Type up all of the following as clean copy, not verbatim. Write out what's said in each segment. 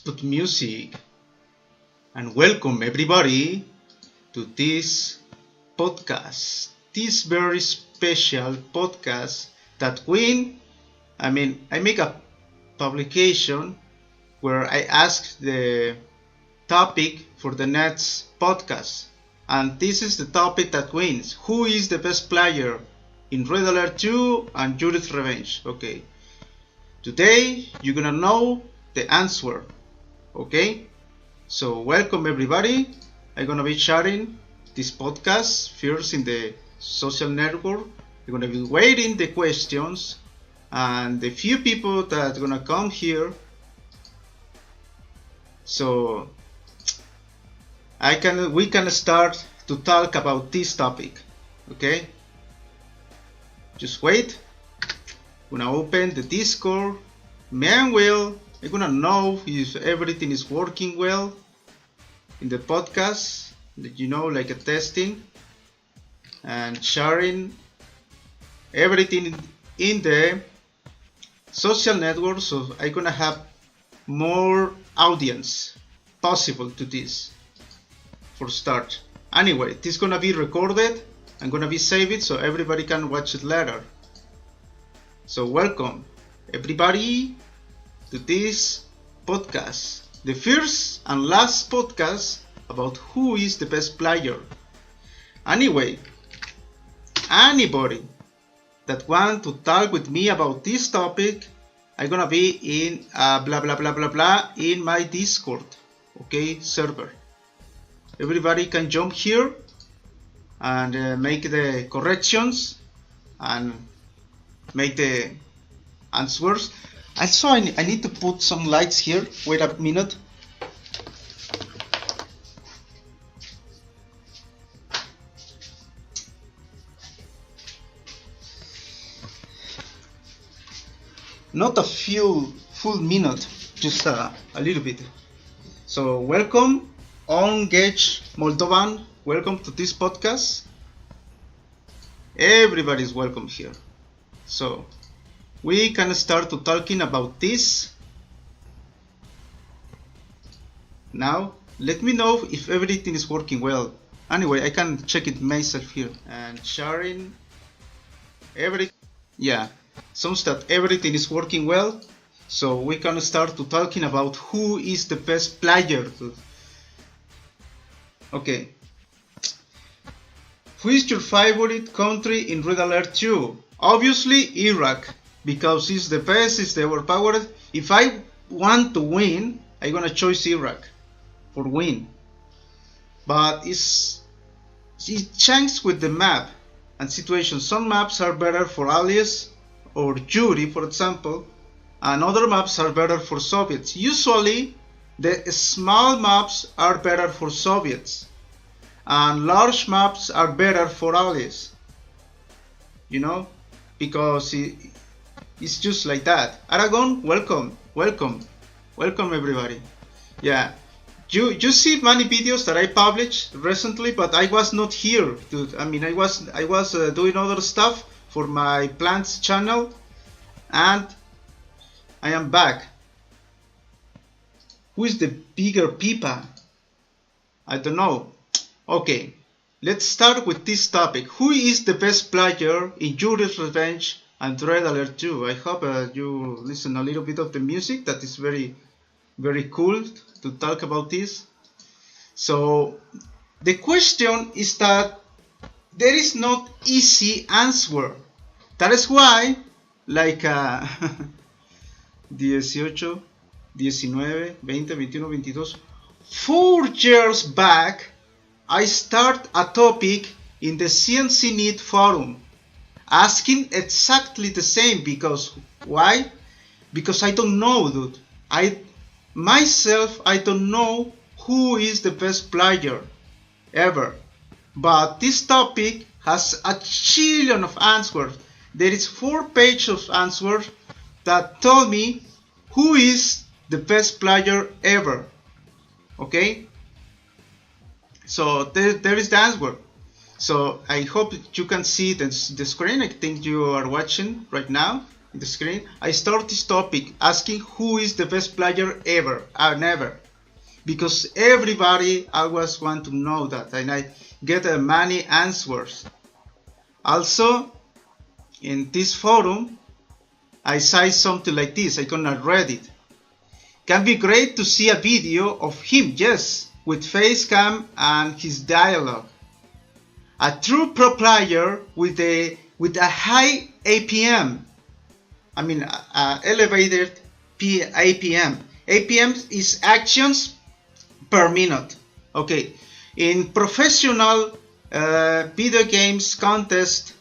put music and welcome everybody to this podcast. This very special podcast that I make a publication where I ask the topic for the next podcast. And this is the topic that wins. Who is the best player in Red Alert 2 and Yuri Revenge? Okay. Today you're gonna know the answer. Okay? So welcome everybody. I'm gonna be sharing this podcast first in the social network. I'm gonna be waiting the questions and the few people that are gonna come here. So we can start to talk about this topic. Okay? Just wait. I'm gonna open the Discord. Meanwhile, I'm gonna know if everything is working well in the podcast. Like a testing and sharing everything in the social network. So I'm gonna have more audience possible to this for start. Anyway, this is gonna be recorded. I'm gonna be save it so everybody can watch it later. So welcome everybody to this podcast, the first and last podcast about who is the best player. Anyway, anybody that want to talk with me about this topic, I'm gonna be in blah blah blah blah blah in my Discord, okay, server. Everybody can jump here and make the corrections and make the answers. Also, I need to put some lights here. Wait a minute. Not a full minute, just a little bit. So welcome, Engage Moldovan. Welcome to this podcast. Everybody is welcome here. So we can start to talking about this. Now let me know if everything is working well. Anyway, I can check it myself here and sharing everything. Yeah, sounds that everything is working well. So we can start to talking about who is the best player. Okay. Who is your favorite country in Red Alert 2? Obviously Iraq, because it's the best, it's the overpowered. If I want to win, I'm gonna choose Iraq for win. But it changes with the map and situation. Some maps are better for allies or Yuri, for example, and other maps are better for Soviets. Usually the small maps are better for Soviets and large maps are better for allies, because it's just like that. Aragon, welcome everybody. Yeah, you see many videos that I published recently, but I was not here, dude. I was doing other stuff for my plants channel, and I am back. Who is the bigger pipa? I don't know. Okay, let's start with this topic. Who is the best player in Yuri Revenge and Red Alert 2? I hope you listen a little bit of the music. That is very, very cool to talk about this. So the question is that there is not easy answer. That is why, like 18, 19, 20, 21, 22, 4 years back, I start a topic in the CNC Need forum asking exactly the same. Because why? Because I don't know, dude. I don't know who is the best player ever. But this topic has a trillion of answers. There is 4 pages of answers that tell me who is the best player ever. Okay? So there is the answer. So I hope you can see the screen. I think you are watching right now. in the screen, I start this topic asking who is the best player ever and ever, because everybody always want to know that, and I get many answers. Also, in this forum, I say something like this. I gonna read it. Can be great to see a video of him, yes, with face cam and his dialogue. A true pro player with a high APM. I mean, elevated APM. APM is actions per minute. Okay, in professional video games contest,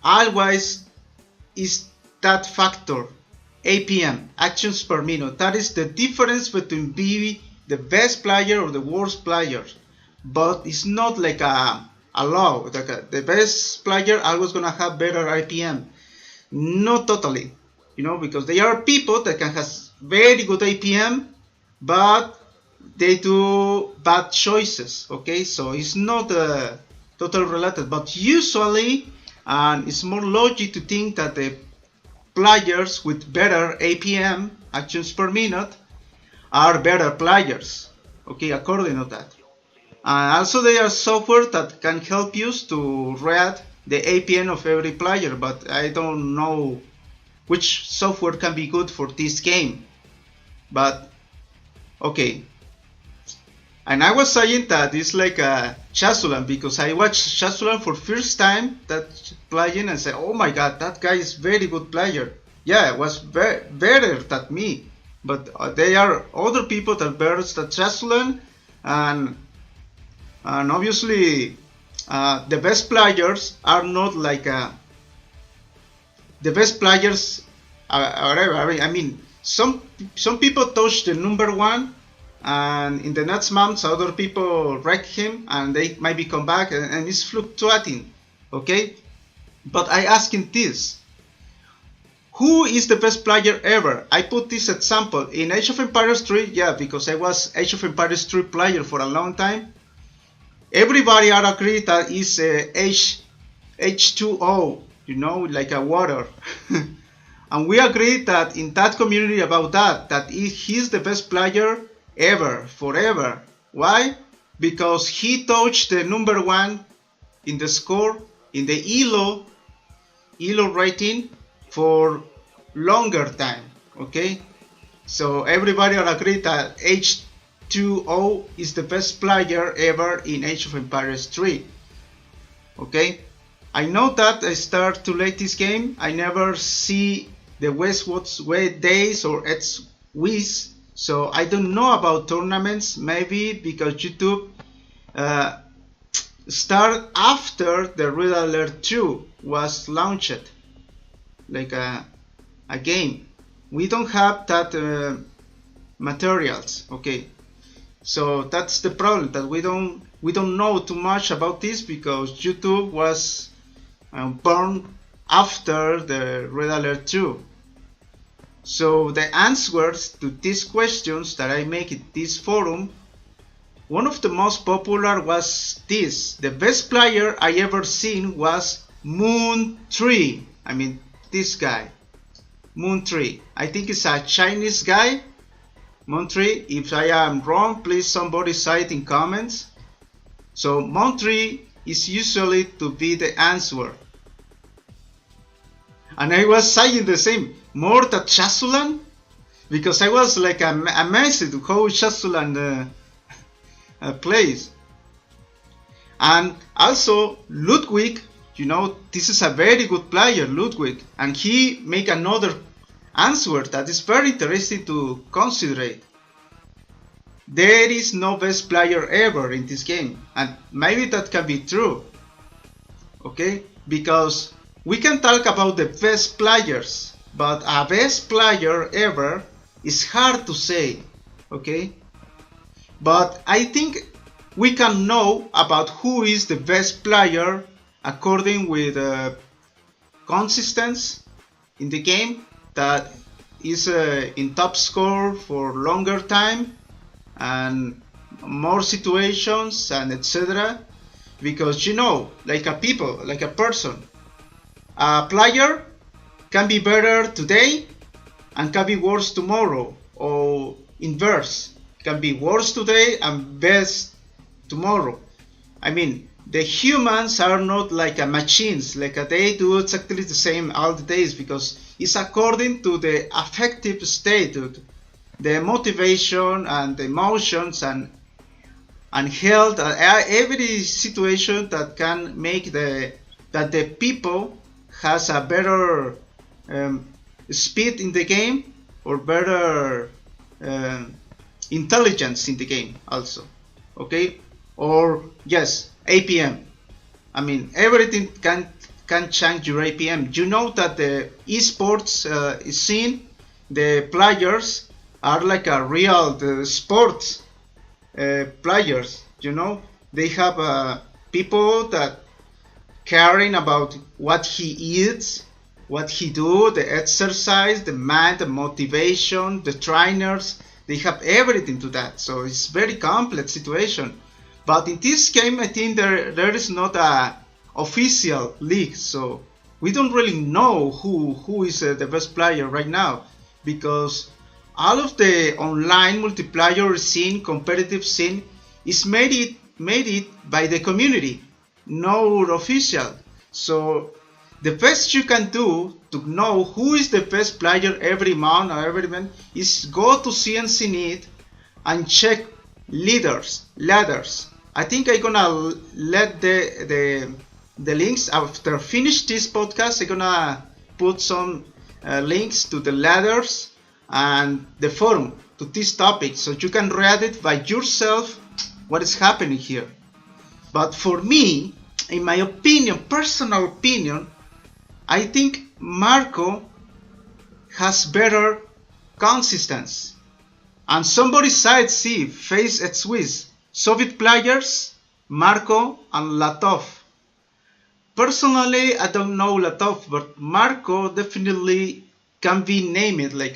always is that factor, APM, actions per minute. That is the difference between being the best player or the worst player. But it's not like a law. Like the best player always gonna have better APM. Not totally, you know, because there are people that can have very good APM, but they do bad choices. Okay, so it's not totally related, but usually, and it's more logic to think that the players with better APM, actions per minute, are better players. Okay, according to that. And also there are software that can help you to read the APM of every player, but I don't know which software can be good for this game. But okay. And I was saying that it's like a Chasulan, because I watched Chasulan for first time that playing and said, oh my god, that guy is very good player. Yeah, it was better than me. But there are other people that better than Chasulan, and obviously the best players are not like the best players I mean, some people touch the number one, and in the next months other people wreck him and they maybe come back, and it's fluctuating. Okay, but I asking this, who is the best player ever? I put this example in Age of Empires 3, yeah, because I was Age of Empires 3 player for a long time. Everybody are agreed that is H2O, you know, like a water. And we agreed that in that community about that he's the best player ever, forever. Why? Because he touched the number one in the score, in the ELO rating for longer time. Okay? So everybody are agreed that H2O is the best player ever in Age of Empires 3. Okay? I know that I start to late this game. I never see the Westwood's days or its Wiz, so I don't know about tournaments. Maybe because YouTube start after the Red Alert 2 was launched, like a game. We don't have that materials. Okay, so that's the problem, that we don't know too much about this, because YouTube was born after the Red Alert 2. So the answers to these questions that I make in this forum, one of the most popular was this. The best player I ever seen was Moon3. I mean, this guy, Moon3. I think it's a Chinese guy, Moon3. If I am wrong, please somebody say it in comments. So Moon3 is usually to be the answer. And I was saying the same, more than Chasulan, because I was like amazed at how Chasulan plays. And also Ludwig, you know, this is a very good player, Ludwig, and he make another answer that is very interesting to consider. There is no best player ever in this game, and maybe that can be true. Okay, because we can talk about the best players, but a best player ever is hard to say, okay? But I think we can know about who is the best player according with consistency in the game, that is in top score for longer time and more situations and etc. Because, you know, like a person, a player can be better today and can be worse tomorrow, or inverse, can be worse today and best tomorrow. I mean, the humans are not like machines, like they do exactly the same all the days, because it's according to the affective state, the motivation and the emotions and health, every situation that can make that the people has a better speed in the game, or better intelligence in the game also. Okay, or yes, APM. I mean, everything can change your APM. You know that the esports scene, the players are like a real sports players. You know, they have people that caring about what he eats, what he do, the exercise, the mind, the motivation, the trainers. They have everything to that. So it's very complex situation. But in this game, I think there is not a official league, so we don't really know who is the best player right now, because all of the online multiplayer scene, competitive scene, is made it by the community, no official. So the best you can do to know who is the best player every month or every event is go to CNCNet and check ladders. I think I'm gonna let the links after finish this podcast. I'm gonna put some links to the ladders and the forum to this topic, so you can read it by yourself what is happening here. But for me, in my opinion, personal opinion, I think Marco has better consistency. And somebody said, see, face at Swiss, Soviet players, Marco and Latov. Personally, I don't know Latov, but Marco definitely can be named like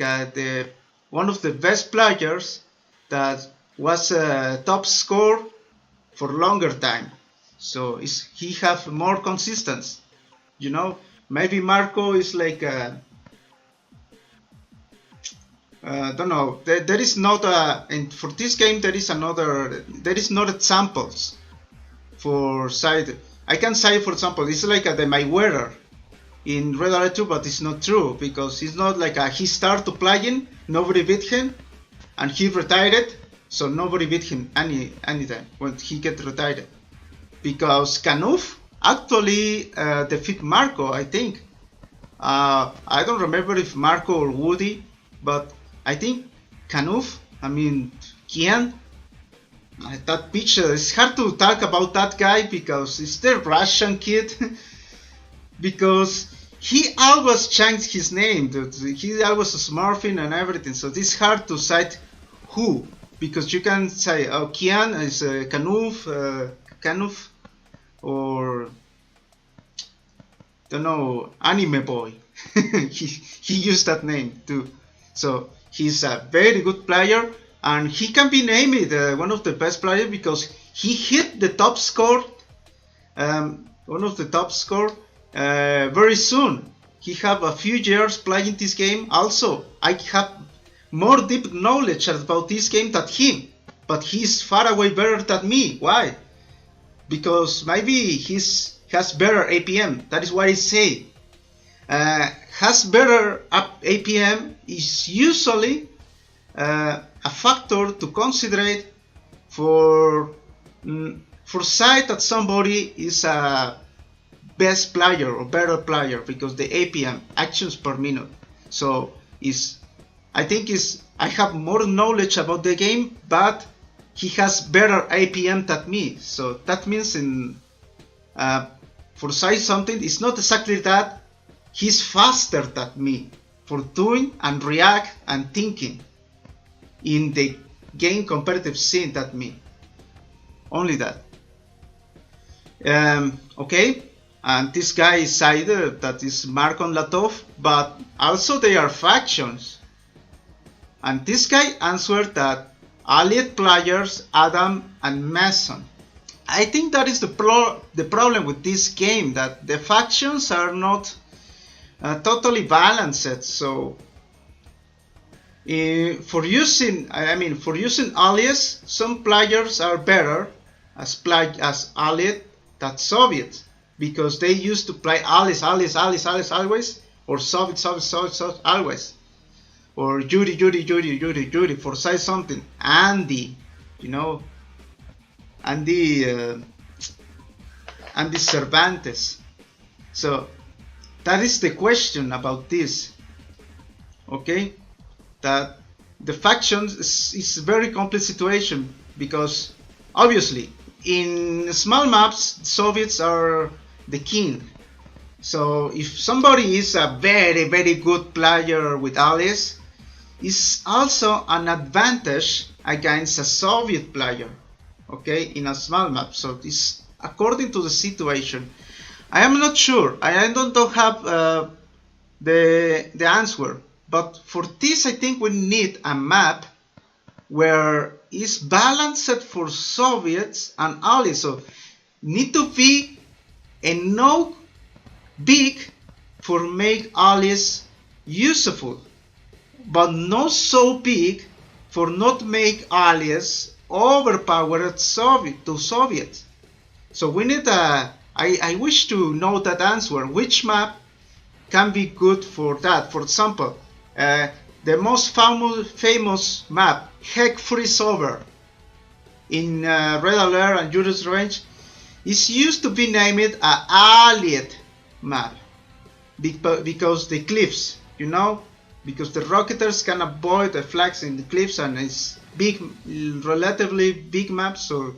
one of the best players that was a top scorer for longer time. So he have more consistency. You know, maybe Marco is like don't know. There is not and for this game there is not examples for side. I can say, for example, it's like the Mayweather in Red Alert 2, but it's not true, because it's not like he started playing, nobody beat him, and he retired, so nobody beat him anytime when he get retired. Because Kanuf actually defeat Marco, I think. I don't remember if Marco or Woody, but I think Kanuf, Kian, that picture, it's hard to talk about that guy because it's the Russian kid. Because he always changed his name, dude. He always smurfing and everything, so it's hard to cite who, because you can say, oh, Kian is Kanuf, or don't know, Anime Boy. he used that name too. So he's a very good player, and he can be named one of the best players because he hit the top score, one of the top score very soon. He have a few years playing this game. Also, I have more deep knowledge about this game than him, but he's far away better than me. Why? Because maybe has better APM. That is what I say. Has better APM is usually a factor to consider for sight that somebody is a best player or better player, because the APM, actions per minute. So I have more knowledge about the game, but he has better APM than me. So that means for sight something, it's not exactly that. He's faster than me for doing and react and thinking in the game competitive scene than me. Only that. Okay, and this guy is either that is Marko and Latov, but also they are factions. And this guy answered that allied players Adam and Mason. I think that is the problem with this game, that the factions are not totally balanced. So for using allies, some players are better as allied than Soviet, because they used to play allies always, or Soviet always, or Yuri for say something, Andy, Andy Cervantes. So that is the question about this. Okay, that the factions is a very complex situation, because obviously in small maps Soviets are the king. So if somebody is a very good player with allies, it's also an advantage against a Soviet player, okay, in a small map. So it's according to the situation. I am not sure. I don't have the answer. But for this, I think we need a map where it's balanced for Soviets and allies. So need to be enough big for make allies useful, but not so big for not make allies overpowered to Soviets. So we need I wish to know that answer. Which map can be good for that? For example, the most famous map, Heck Freeze Over, in Red Alert and Yuri Revenge, is used to be named an Allied map because the cliffs, because the Rocketers can avoid the flags in the cliffs, and it's relatively big map, so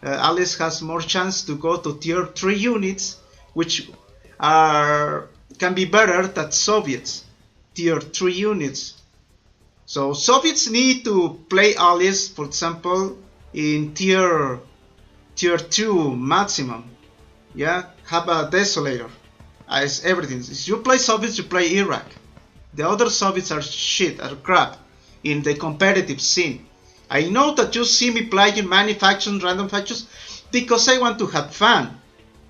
Allies has more chance to go to tier 3 units, which can be better than Soviets tier 3 units. So Soviets need to play allies, for example, in tier 2 maximum. Yeah, have a desolator as everything. If you play Soviets, you play Iraq. The other Soviets are shit, are crap in the competitive scene. I know that you see me playing many factions, random factions, because I want to have fun.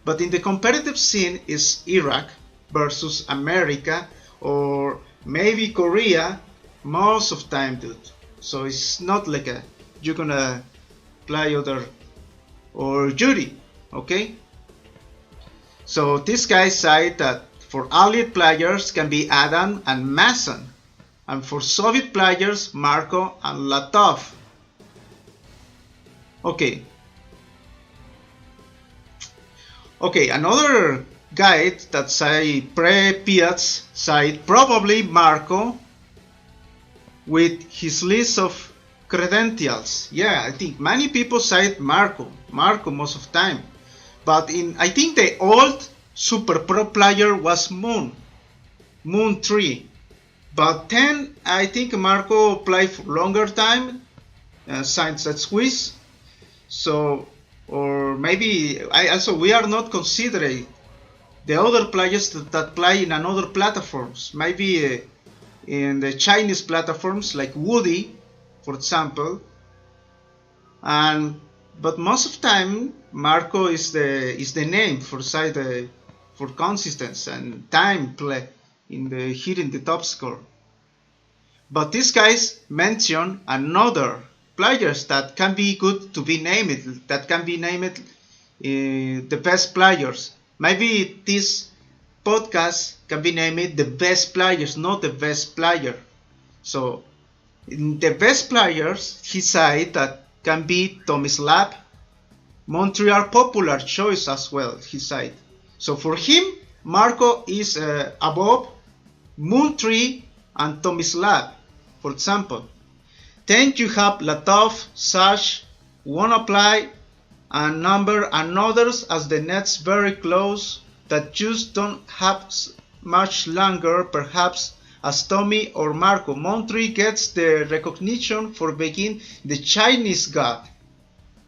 But in the competitive scene is Iraq versus America, or maybe Korea, most of time, dude. So it's not like you're gonna play other or Yuri, okay? So this guy said that for Allied players can be Adam and Mason, and for Soviet players Marko and Latov. Okay, another guide that say pre-Piats said probably Marko with his list of credentials. Yeah, I think many people said Marko most of the time. But I think the old super pro player was Moon 3. But then I think Marko played for longer time since that squeeze. So, or maybe we are not considering the other players that play in another platforms. Maybe in the Chinese platforms like Woody, for example. But most of the time Marko is the name for for consistency and time play in hitting the top score. But these guys mention another players that can be good to be named, that can be named the best players. Maybe this podcast can be named the best players, not the best player. So in the best players, he said that can be Tomislav, Montreal popular choice as well, he said. So for him, Marko is above Moon 3 and Tomislav, for example. Then you have Latov, Sash, Wannaplay, and Number, and others as the nets very close that just don't have much longer, perhaps as Tommy or Marko. Montreal gets the recognition for being the Chinese god,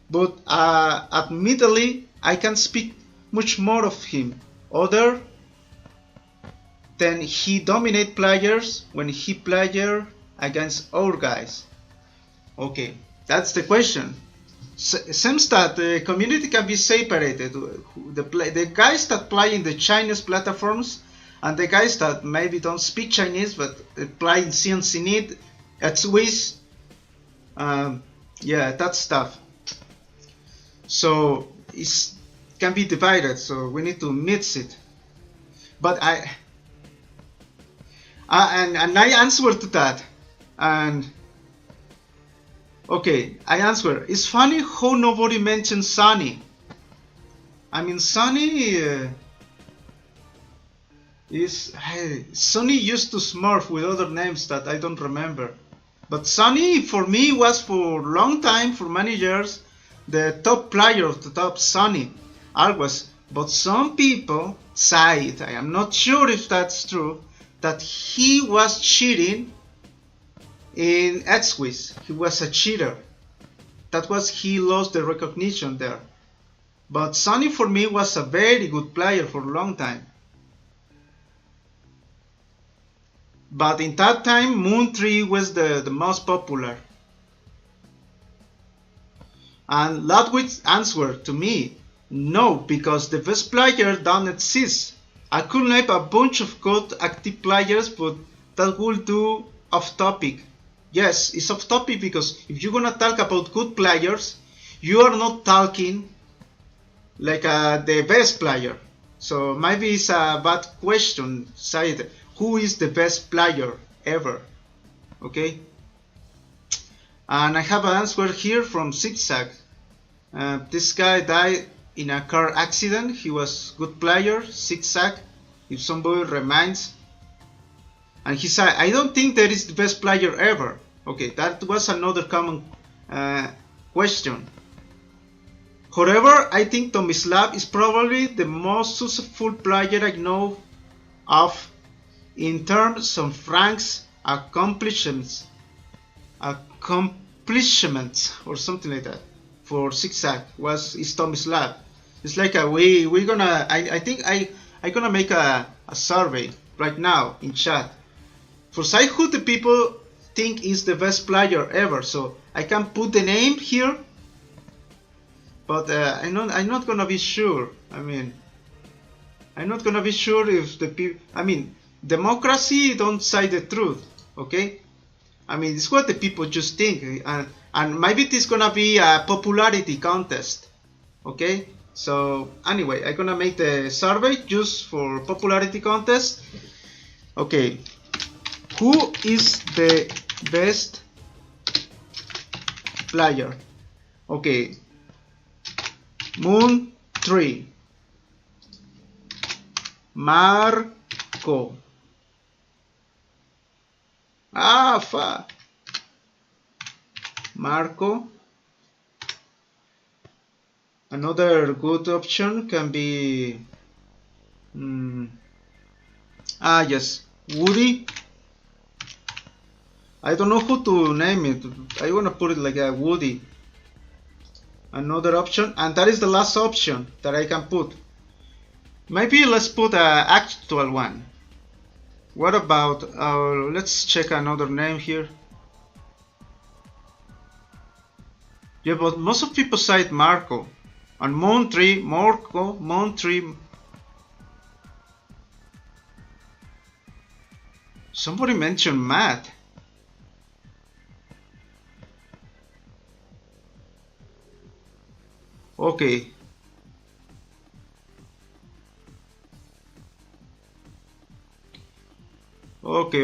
but admittedly I can speak much more of him. Other than he dominate players when he player against our guys. Okay, that's the question. Seems that the community can be separated. The guys that play in the Chinese platforms And the guys that maybe don't speak Chinese but apply CNC need at Swiss, yeah, that stuff. So it can be divided, so we need to mix it. But I answer to that, and okay, I answer. It's funny how nobody mentions Sunny. I mean, Sunny Sunny used to smurf with other names that I don't remember. But Sunny, for me, was for a long time, for many years, the top player of the top Sunny. Always. But some people say, I am not sure if that's true, that he was cheating in X-Swiss. He was a cheater. That was, he lost the recognition there. But Sunny for me was a very good player for a long time. But in that time, Moon 3 was the most popular. And Ludwig's answer to me, no, because the best player don't exist. I could name a bunch of good active players, but that will do off topic. Yes, it's off topic because if you're gonna talk about good players, you are not talking like the best player. So maybe it's a bad question. Say who is the best player ever? Okay. And I have an answer here from Zigzag. This guy died in a car accident. He was good player, Zigzag, if somebody reminds. And he said, I don't think that is the best player ever. Okay, that was another common question. However, I think Tomislav is probably the most successful player I know of in terms of ranks, accomplishments or something like that. For Zigzag is Tomislav. It's like we're gonna. I think I'm gonna make a survey right now in chat for say who the people think is the best player ever. So I can put the name here, but I'm not gonna be sure. I mean, I'm not gonna be sure if the people. I mean, democracy don't say the truth. Okay. I mean, it's what the people just think, and maybe it's gonna be a popularity contest. Okay. So anyway, I'm gonna make the survey just for popularity contest. Okay, who is the best player? Okay, Moon 3, Marco, Marco. Another good option can be yes, Woody. I don't know who to name it. I wanna put it like a Woody. Another option, and that is the last option that I can put. Maybe let's put an actual one. What about let's check another name here. Yeah, but most of people cite Marco. On Moon 3, Marco, Moon 3. Somebody mentioned Matt. Okay. Okay.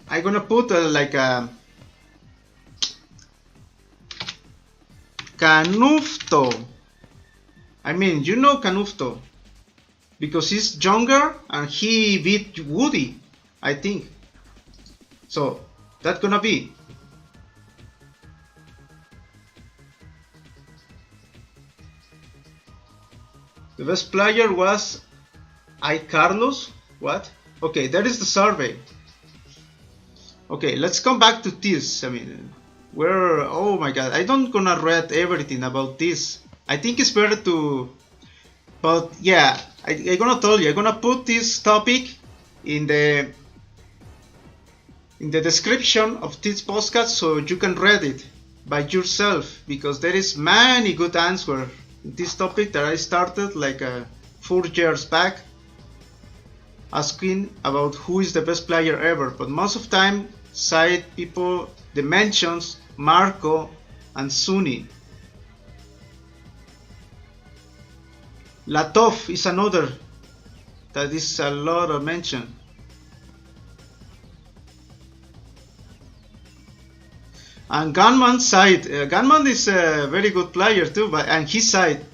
I'm gonna put like a Canufto. I mean, you know Canufto because he's younger and he beat Woody, I think. So that's gonna be. The best player was Carlos. What? Okay, that is the survey. Okay, let's come back to this. I mean, oh my god, I don't gonna read everything about this. I think it's better to, but yeah, I'm gonna tell you, I'm gonna put this topic in the description of this podcast so you can read it by yourself because there is many good answers this topic that I started like 4 years back, asking about who is the best player ever, but most of time side people they mentions Marco and Sunny. Latov is another that is a lot of mention. And Gunman's side, Gunman is a very good player too, but and his side,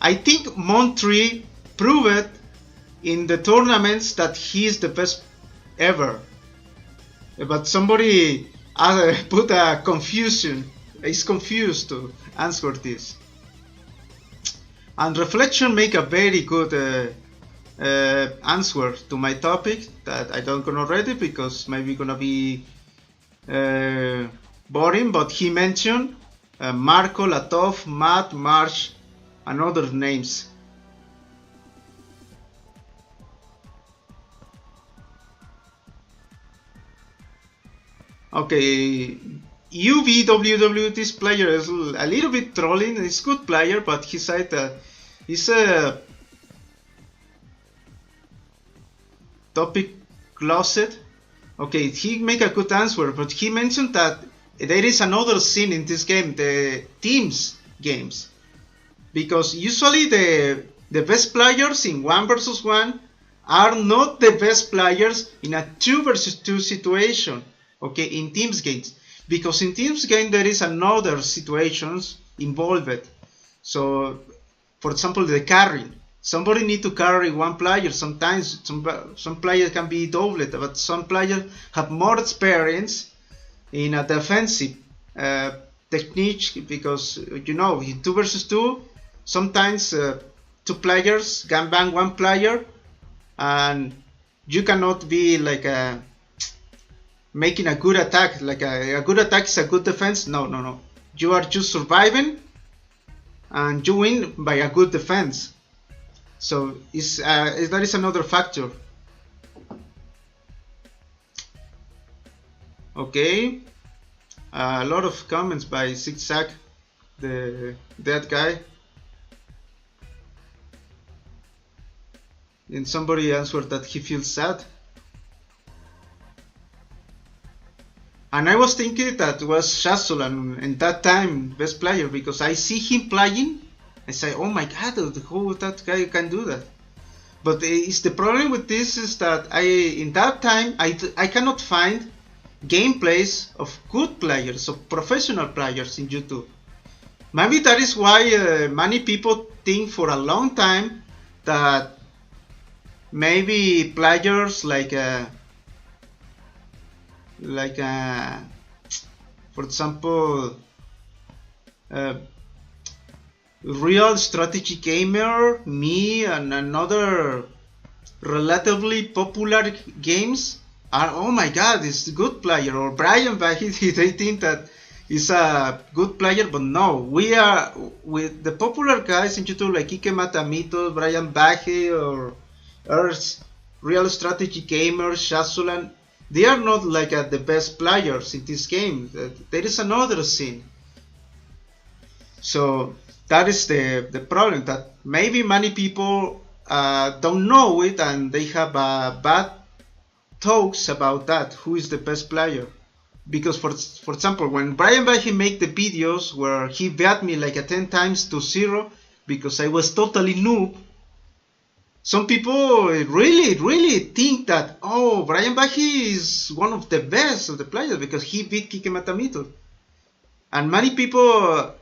I think Montri proved in the tournaments that he is the best ever. But somebody put a confusion, is confused to answer this. And Reflection make a very good answer to my topic that I don't gonna read it because maybe gonna be boring, but he mentioned Marco, Latov, Matt, Marsh, and other names. Okay, UVWW, this player is a little bit trolling. He's a good player, but he said that he's a topic closet. Okay, he make a good answer, but he mentioned that there is another scene in this game, the teams games, because usually the best players in 1 versus 1 are not the best players in a 2 versus 2 situation. Okay, in teams games, because in teams game there is another situations involved. So, for example, the carrying. Somebody need to carry one player. Sometimes some players can be doubled, but some players have more experience in a defensive technique, because you know in 2 versus 2 sometimes 2 players can ban 1 player, and you cannot be like making a good attack. Like a good attack is a good defense. No. You are just surviving, and you win by a good defense. So that is another factor. Okay, a lot of comments by Zigzag, that guy. And somebody answered that he feels sad. And I was thinking that was Shazulan in that time best player, because I see him playing. I say, oh my god, how that guy can do that? But it's the problem with this is that in that time I cannot find gameplays of good players, of professional players in YouTube. Maybe that is why many people think for a long time that maybe players like for example Real Strategy Gamer, me, and another relatively popular games are, oh my god, it's a good player. Or Brian Bahi, they think that he's a good player, but no, we are with the popular guys in YouTube like Ike Matamito, Brian Bahi, or Earth, Real Strategy Gamer, Shazulan. They are not like the best players in this game. There is another scene. So that is the problem, that maybe many people don't know it, and they have bad talks about that, who is the best player. Because for example, when Brian Bahi make the videos where he bet me like 10 times to 0 because I was totally noob, some people really think that, oh, Brian Bahi is one of the best of the players because he beat Kike Matamito. And many people,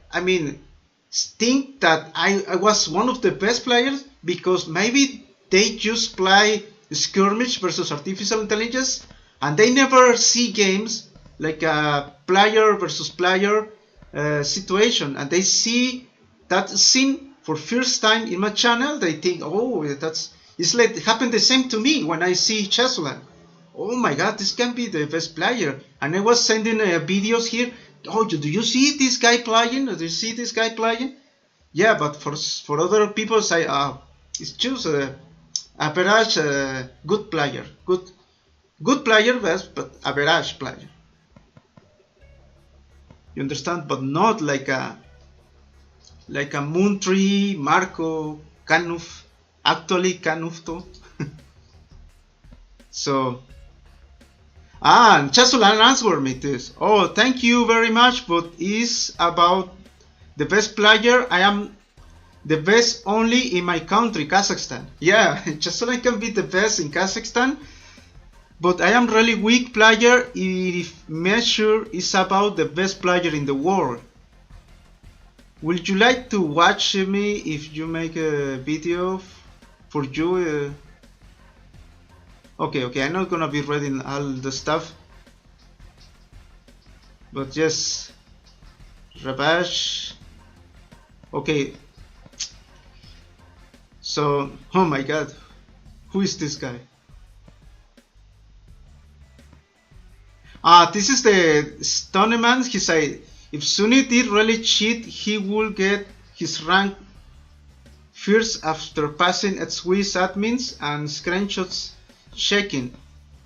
think that I was one of the best players because maybe they just play skirmish versus artificial intelligence, and they never see games like a player versus player situation, and they see that scene for first time in my channel. They think, oh, it's like it happened the same to me when I see Chesulan. Oh my god, this can be the best player. And I was sending videos here. Oh, do you see this guy playing? Do you see this guy playing? Yeah, but for other people say, it's just a average good player. Good player, but average player. You understand? But not like a like a Moon Tree, Marco, Canuf, actually Canufto. So, Chasulan answered me this. Oh, thank you very much, but it's about the best player. I am the best only in my country, Kazakhstan. Yeah, Chasulan can be the best in Kazakhstan, but I am really weak player if measure is about the best player in the world. Would you like to watch me if you make a video for you? Okay, I'm not gonna be reading all the stuff, but just Revenge. Okay, so oh my god, who is this guy? This is the Stoneman. He said if Sunny did really cheat, he would get his rank first after passing at Swiss admins and screenshots checking.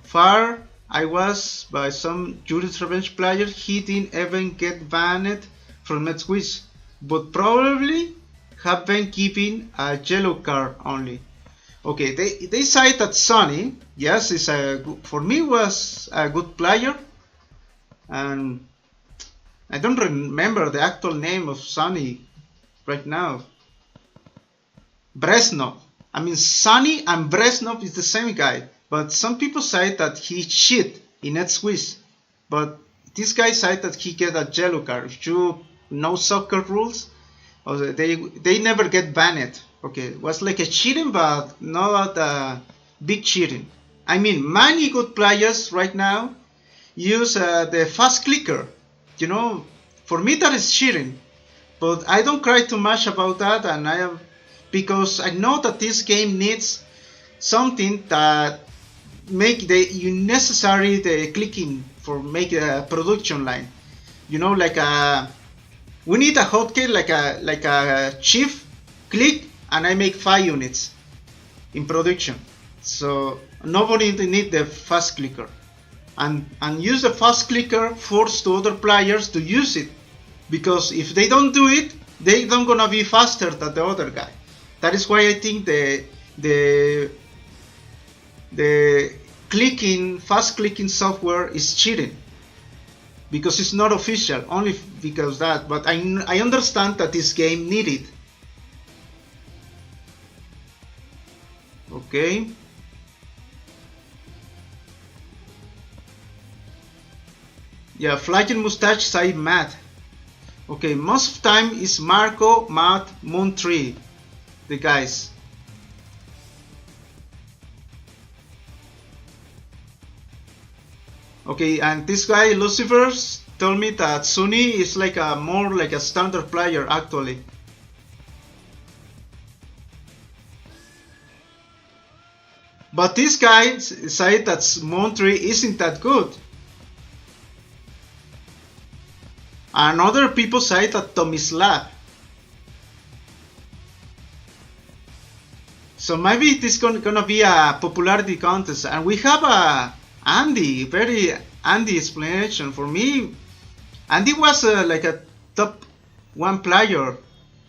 Far I was by some Yuri Revenge player, he didn't even get banned from Swiss, but probably have been given a yellow card only. Okay, they say that Sonny, yes, is for me was a good player, and I don't remember the actual name of Sonny right now. Bresnov. I mean, Sonny and Bresnov is the same guy, but some people say that he cheat in NetSwiss, but this guy said that he get a yellow card. If you know soccer rules, they never get banned. Okay, it was like a cheating, but not a big cheating. I mean, many good players right now use the fast clicker. You know, for me that is cheating, but I don't cry too much about that, and because I know that this game needs something that make the necessary the clicking for make a production line. You know, like we need a hotkey like a shift click, and I make 5 units in production. So nobody need the fast clicker. And use the fast clicker force to other players to use it, because if they don't do it, they don't gonna be faster than the other guy. That is why I think the fast clicking software is cheating, because it's not official, only because that. But I understand that this game needed. Okay. Yeah, flying mustache side Matt. Okay, most of the time is Marco, Matt, Moon3, the guys. Okay, and this guy Lucifer told me that Sunny is like more like a standard player actually. But this guy said that Moon3 isn't that good. And other people say that Tomislav. So maybe it is gonna be a popularity contest, and we have a Andy explanation. For me, Andy was like a top 1 player,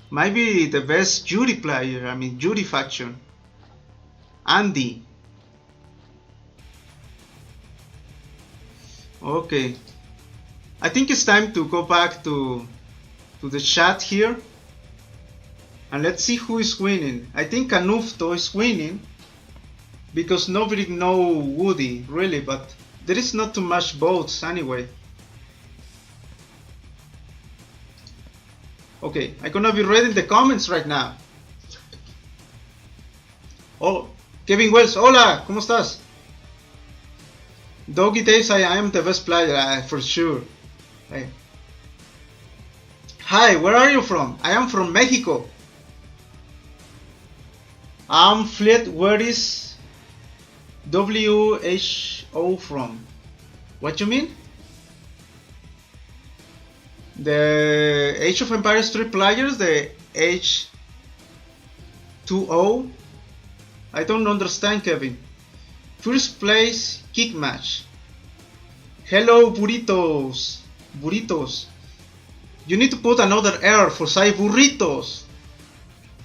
maybe the best Yuri player. I mean Yuri faction. Andy. Okay. I think it's time to go back to the chat here, and let's see who is winning. I think Canufto is winning because nobody know Woody really, but there is not too much votes anyway. Okay, I'm gonna be reading the comments right now. Oh, Kevin Wells, hola, ¿cómo estás? Doggy Days, I am the best player, for sure. Hi, where are you from? I am from Mexico. I'm Fleet, where is WHO from? What you mean? The Age of Empires 3 players, the H2O? I don't understand, Kevin. First place, kick match. Hello, burritos. You need to put another R for side burritos.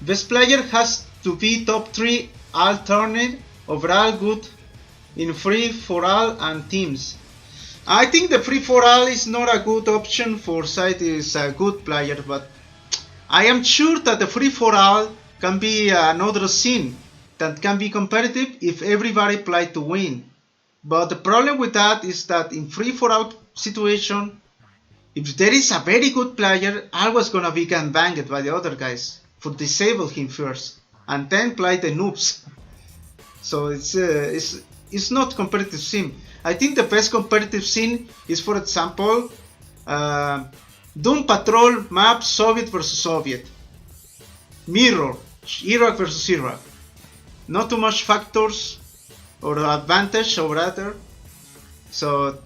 Best player has to be top 3 alternate overall good in free-for-all and teams. I think the free-for-all is not a good option for side is a good player, but I am sure that the free-for-all can be another scene that can be competitive if everybody play to win. But the problem with that is that in free-for-all situation, if there is a very good player, always gonna be gangbanged by the other guys for disable him first and then play the noobs. So it's not competitive scene. I think the best competitive scene is, for example, Doom Patrol map Soviet versus Soviet, Mirror Iraq versus Iraq. Not too much factors or advantage over other, so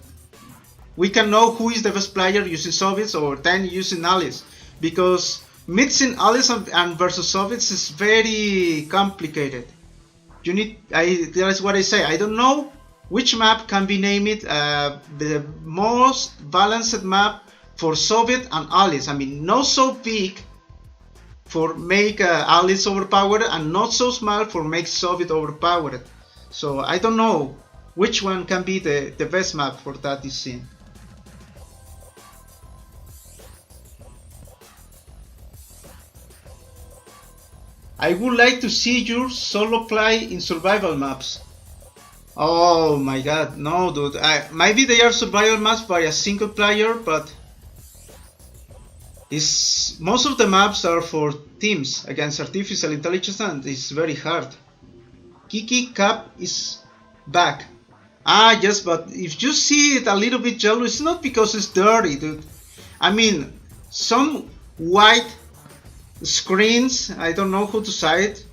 we can know who is the best player using Soviets or then using allies, because mixing allies and versus Soviets is very complicated. You need, that's what I say, I don't know which map can be named the most balanced map for Soviet and allies. I mean, not so big for make allies overpowered and not so small for make Soviet overpowered. So I don't know which one can be the best map for that scene. I would like to see your solo play in survival maps. Oh my god, no dude. Maybe they are survival maps by a single player, but most of the maps are for teams against artificial intelligence and it's very hard. Kiki Cap is back. Yes, but if you see it a little bit yellow, it's not because it's dirty, dude. I mean, some white screens, I don't know how to say it.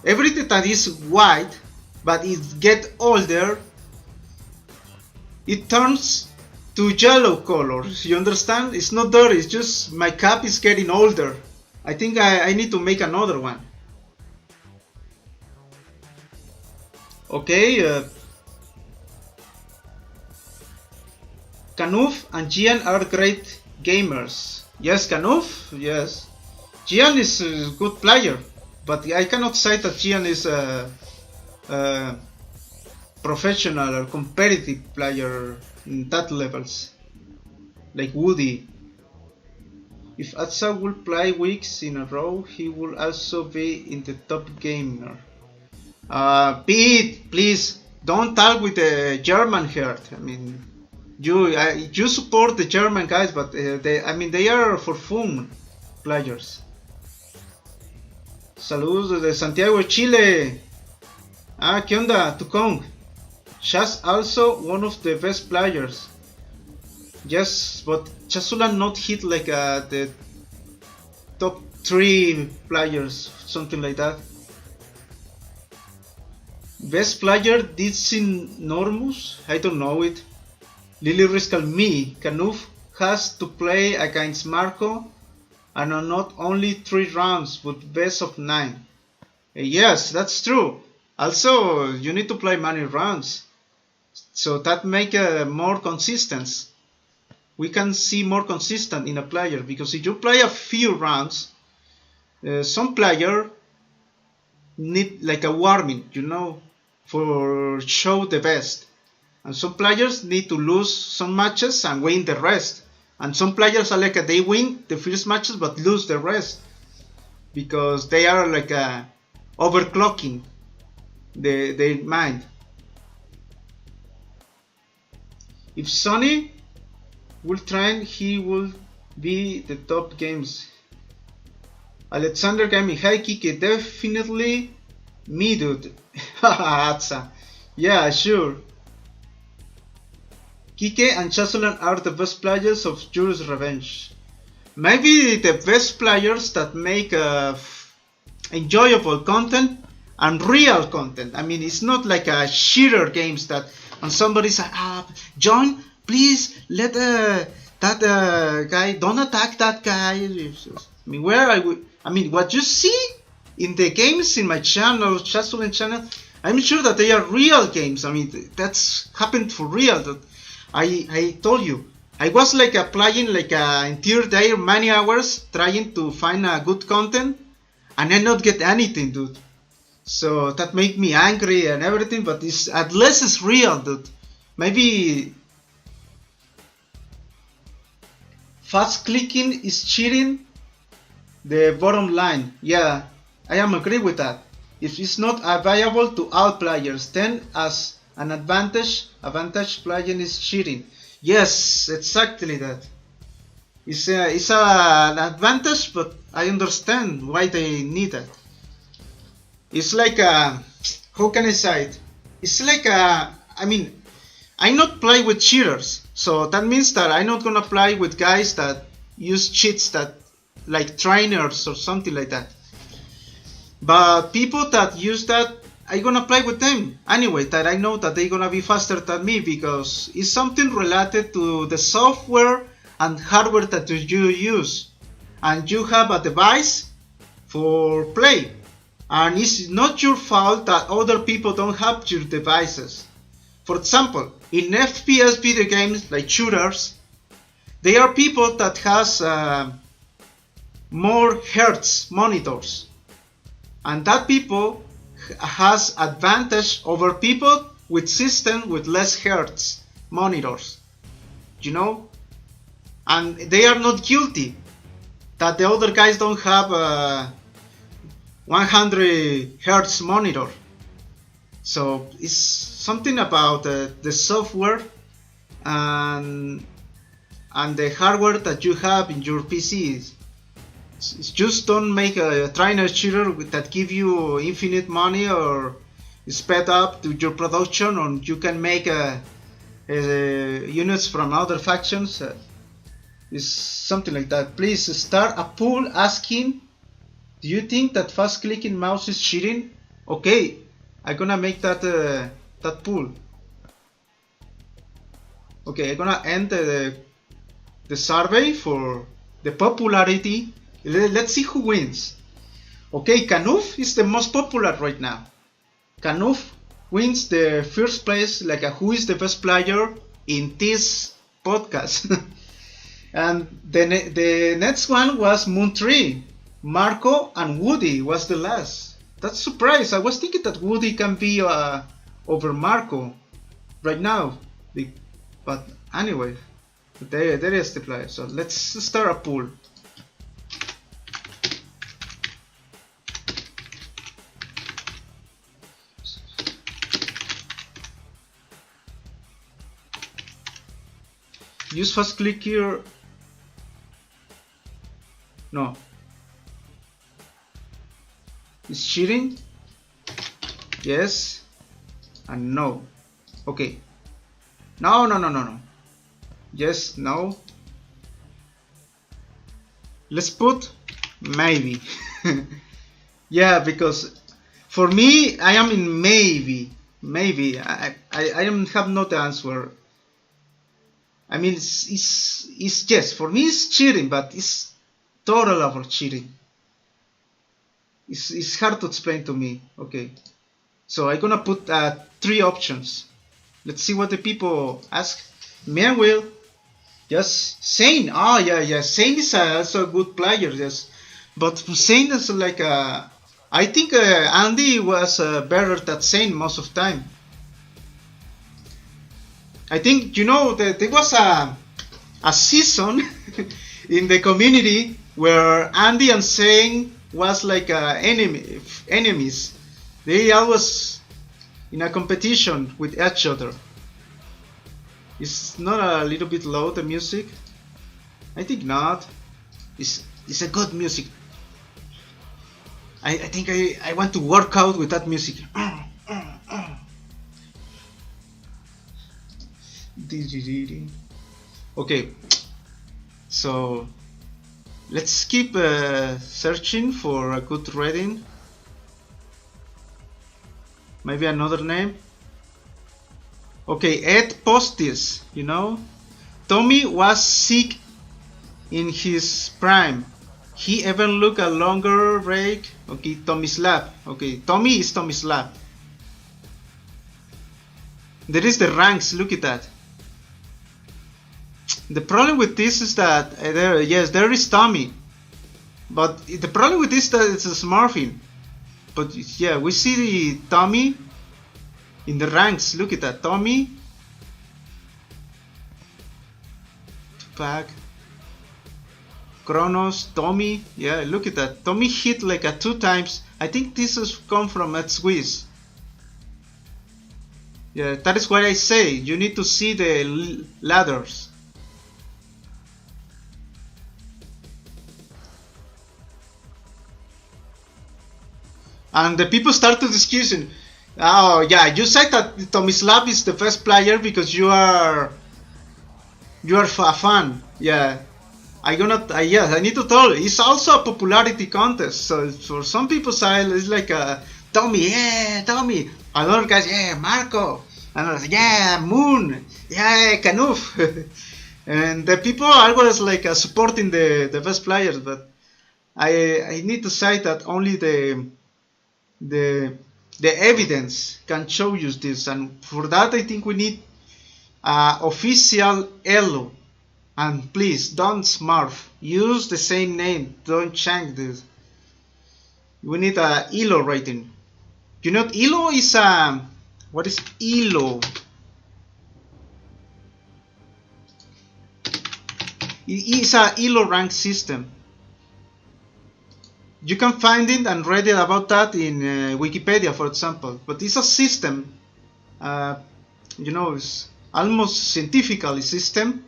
Everything that is white, but it gets older, it turns to yellow color. You understand? It's not dirty, it's just my cap is getting older. I think I need to make another one. Okay, Kanuf and Kian are great gamers. Yes, Kanuf, yes. Kian is a good player, but I cannot say that Kian is a professional or competitive player in that levels, like Woody. If Atsa will play weeks in a row, he will also be in the top gamer. Pete, please don't talk with the German herd. I mean, you support the German guys, but they are for fun players. Saludos de Santiago, Chile. ¿Qué onda, Tukong? Shaz also one of the best players. Yes, but Chasulan not hit like the top 3 players, something like that. Best player this enormous? I don't know it. Lily Riscal me. Kanuf has to play against Marco and not only 3 rounds but best of 9. Yes, that's true. Also, you need to play many rounds, so that make more consistent. We can see more consistent in a player, because if you play a few rounds, some player need like a warming, you know, for show the best, and some players need to lose some matches and win the rest, and some players are like they win the first matches but lose the rest because they are like overclocking their mind. If Sonny will train, he will be the top games. Alexander Gaming, hi Kike, definitely me dude. Atsa. Yeah, sure. Kike and Chasolan are the best players of Yuri's Revenge. Maybe the best players that make enjoyable content and real content. I mean, it's not like a shooter games that when somebody's like, John, please let that guy, don't attack that guy. I mean, what you see in the games in my channel, Chasolan channel, I'm sure that they are real games. I mean, that's happened for real. That I told you, I was like applying like in third day many hours trying to find a good content, and I not get anything, dude. So that made me angry and everything, but it's at least it's real, dude. Maybe fast clicking is cheating. The bottom line, yeah, I am agree with that. If it's not available to all players, then as an advantage playing is cheating. Yes, exactly that. It's an advantage, but I understand why they need it. It's like a, how can I say it? It's like a, I mean, I not play with cheaters, so that means that I'm not gonna play with guys that use cheats that, like trainers or something like that. But people that use that, I'm gonna play with them anyway. That I know that they're gonna be faster than me because it's something related to the software and hardware that you use, and you have a device for play. And it's not your fault that other people don't have your devices. For example, in FPS video games like shooters, there are people that has more hertz monitors, and that people has advantage over people with system with less hertz monitors, you know, and they are not guilty that the other guys don't have a 100 hertz monitor. So it's something about the software and the hardware that you have in your PC. It's just don't make a trainer cheater that give you infinite money or sped up to your production, or you can make units from other factions. It's something like that. Please start a poll asking, do you think that fast clicking mouse is cheating? Okay, I'm gonna make that that poll. Okay, I'm gonna end the survey for the popularity. Let's see who wins. Okay, Kanuf is the most popular right now. Kanuf wins the first place, like who is the best player in this podcast. And the next one was Moon3. Marco and Woody was the last. That's a surprise. I was thinking that Woody can be over Marco right now. But anyway, there is the player. So let's start a pool. Use fast click here. No. Is cheating? Yes. And no. Okay. No. Yes, no. Let's put maybe. Yeah, because for me, I am in maybe. Maybe. I have not the answer. I mean, it's yes, for me it's cheating, but it's total over cheating. It's hard to explain to me. Okay, so I'm gonna put 3 options. Let's see what the people ask. Manuel, yes, Sane. Oh yeah, Sane is also a good player. Yes, but Sane is like I think Andy was better than Sane most of the time. I think, you know, that there was a season in the community where Andy and Zane was like enemies. They always in a competition with each other. It's not a little bit low, the music? I think not. It's a good music. I think I want to work out with that music. Okay, so let's keep searching for a good reading. Maybe another name. Okay, Ed Postis, you know. Tommy was sick in his prime. He even looked a longer break. Okay, Tommy's lab. Okay, Tommy is Tommy's lab. There is the ranks, look at that. The problem with this is that there is Tommy, but the problem with this is that it's a smurfing. But yeah, we see the Tommy in the ranks. Look at that, Tommy. Tupac, Kronos, Tommy. Yeah, look at that. Tommy hit like 2 times. I think this has come from at Swiss. Yeah, that is what I say. You need to see the ladders. And the people start to discussing. Oh yeah, you said that Tomislav is the first player because you are a fan. Yeah, I need to tell you, it's also a popularity contest. So for some people's side, it's like Tommy, yeah, Tommy. Other guys, yeah, Marco. And others, yeah, Moon, yeah, Kanuf. And the people are always like supporting the best players, but I need to say that only the evidence can show you this, and for that I think we need official Elo. And please don't smurf, use the same name, don't change this. We need a Elo rating. You know, Elo is what is Elo? It is a Elo rank system. You can find it and read it about that in Wikipedia, for example. But it's a system, you know, it's almost scientifical system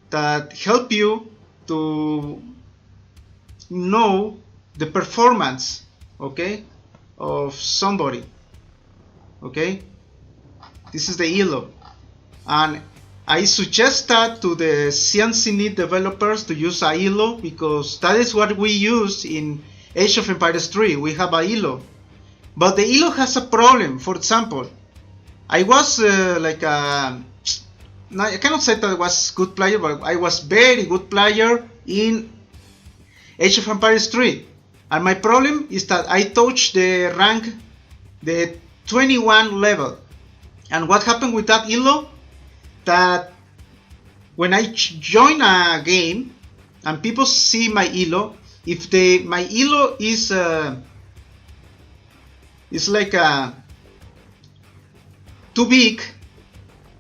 that help you to know the performance, okay, of somebody. Okay, this is the Elo, and I suggest that to the CNC developers to use a Elo, because that is what we use in Age of Empires 3. We have a Elo, but the Elo has a problem. For example, I was I cannot say that I was good player, but I was very good player in Age of Empires 3, and my problem is that I touched the rank, the 21 level, and what happened with that Elo? That when I join a game and people see my Elo, if my Elo is like too big,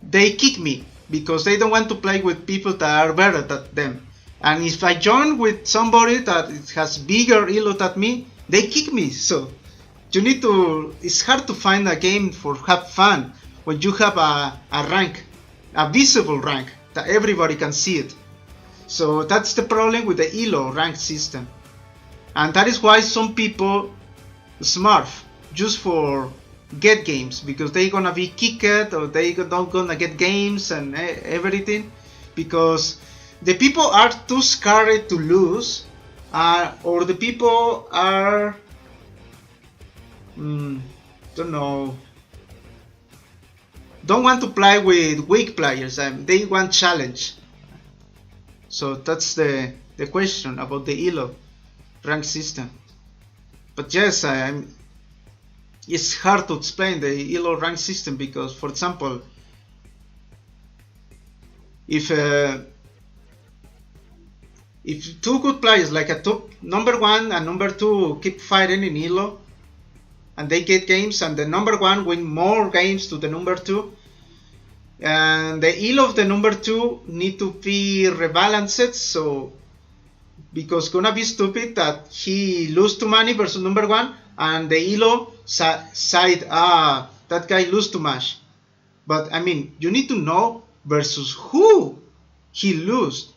they kick me because they don't want to play with people that are better than them. And if I join with somebody that has bigger Elo than me, they kick me. So you need to. It's hard to find a game for have fun when you have a rank, a visible rank that everybody can see it. So that's the problem with the Elo rank system, and that is why some people smurf just for get games, because they're gonna be kicked or they don't gonna get games and everything, because the people are too scared to lose, or the people are don't know, don't want to play with weak players, and they want challenge. So that's the question about the Elo rank system. But yes, it's hard to explain the Elo rank system, because, for example, if two good players, like a top number 1 and number 2, keep fighting in Elo, and they get games, and the number 1 win more games to the number 2, and the Elo of the number 2 need to be rebalanced. So because gonna be stupid that he lose too many versus number 1, and the Elo side that guy lose too much. But I mean, you need to know versus who he lose.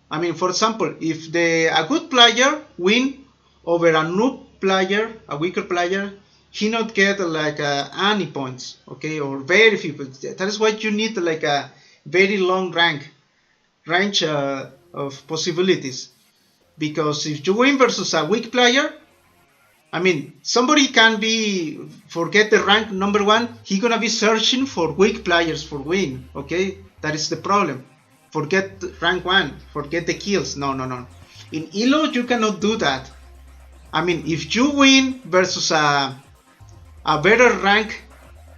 I mean, for example, if a good player win over a noob player, a weaker player, he not get like any points, okay, or very few points. That is why you need like a very long range of possibilities, because if you win versus a weak player, I mean, somebody can forget the rank number 1, he gonna be searching for weak players for win, okay, that is the problem. Forget rank 1, forget the kills. No. In Elo you cannot do that. I mean, if you win versus a better rank